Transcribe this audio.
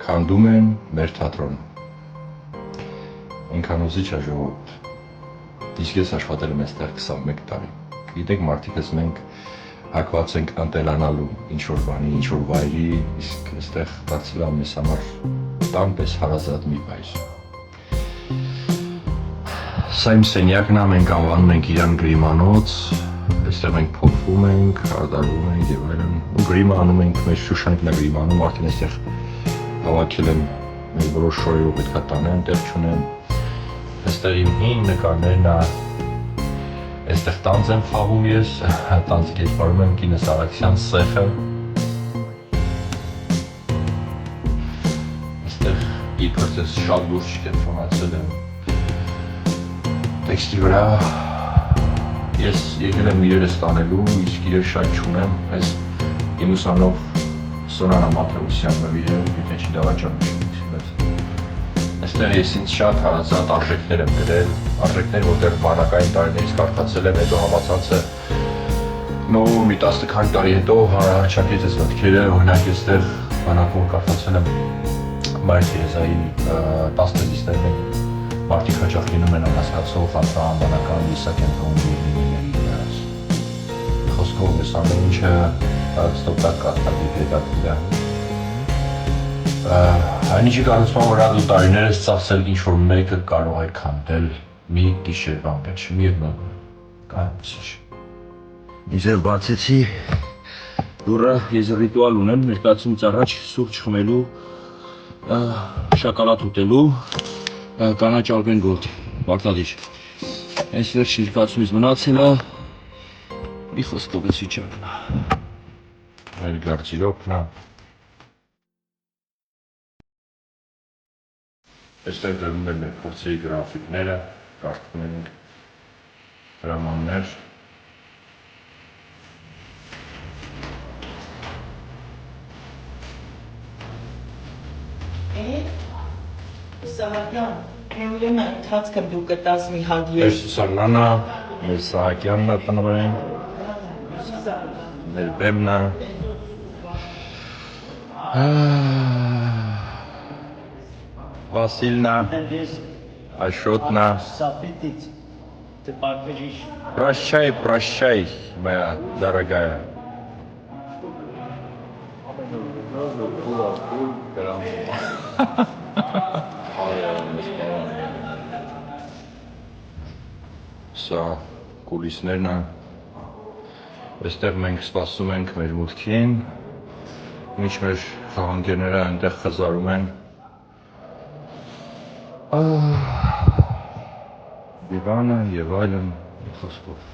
Քանդում են մեր թատրոնը։ Ինքան ուզիչ է ժողովուրդ։ Իսկ ես աշխատել եմ այստեղ 21 տարի։ Գիտեք, մարդիկս մենք հակված ենք ընտելանալու ինչ-որ բանի, ինչ-որ վայրի, իսկ այստեղ դարձել է մեզ համար տան պես հարազատ մի վայր։ Սա իմ սենյակն է, մենք անվանում ենք իրան գրիմանոց, այստեղ մենք փոխվում ենք, հարդարվում ենք եւ այլն։ Գրիմը անում ենք, մեր Շուշանիկն է գրիմանում, արդեն այստեղ հավաքել եմ մեր որոշ շոյով պետքա տանեմ, տեղ չունեմ։ Այստեղ իմ հին նկարներն է, այստեղ տանձ եմ խաղում ես, տանձի կերպարում եմ կինս Արաքսյան սեխը։ Այստեղ իբր ես շատ լուրջ կենտրոնացել եմ տեքստի վրա։ Ես եկել եմ իրերս տանելու, իսկ իրեր շատ չունեմ, այս իմ ուսանող Սոնանա Մատրոսյանն է իրեր, եթե չի դավաճանում։ Այստեղ ես ինձ շատ հարազատ արժեքներ եմ գրել, արժեքներ, որտեղ բանակային տարիներից կարդացել եմ, հետո համացանցը մի 10 քանի տարի հետո հարաճակեց այս մտքերը, օրինակ այստեղ բանակում կարդացել եմ Մայր Թերեզայի 10 տեզիսներն են, մարդիկ հաճախ լինում են անհասկացող, անբանական լիսակենտրոնների խոսքով ես ամեն ինչը ստոպտակ կարտադիկ հետաքրքիր է։ Այն ինչի կարծում որ դու տարիներս ծախսել ինչ-որ մեկը կարող է քանդել մի գիշերվան մեջ, միևնույն կանցիչ։ Ես էլ բացեցի դուռը, ես ռիտուալ ունեմ, ներկայացումից առաջ սուրճ խմելու, շոկոլադ ուտելու, կանաչ Ալպեն Գոլդ, պարտադիր։ Այսպես շիրկացումից մնացել է, մի խոսքով էս վիճակն է։ Այլ գարցիրոպն է։ Այստեղ դրվում են մեր փորձերի գրաֆիկները, կարդում ենք հրամաններ։ Սահակյան, ուրեմն ընթացքը դու կտաս մի հատ ես։ Մեր Սաննանա, մեր Սահակյանն է տնօրեն, մեր Բեմնա։ Васильна, Ашотна. Ты подпишешь. Прощай, прощай, моя дорогая. Սա կուլիսներն է, այստեղ մենք սպասում ենք մեր մուտքին, մինչ մեր խաղանկերները այնտեղ խզարում են։ Դիվանը և այլն խոսքով։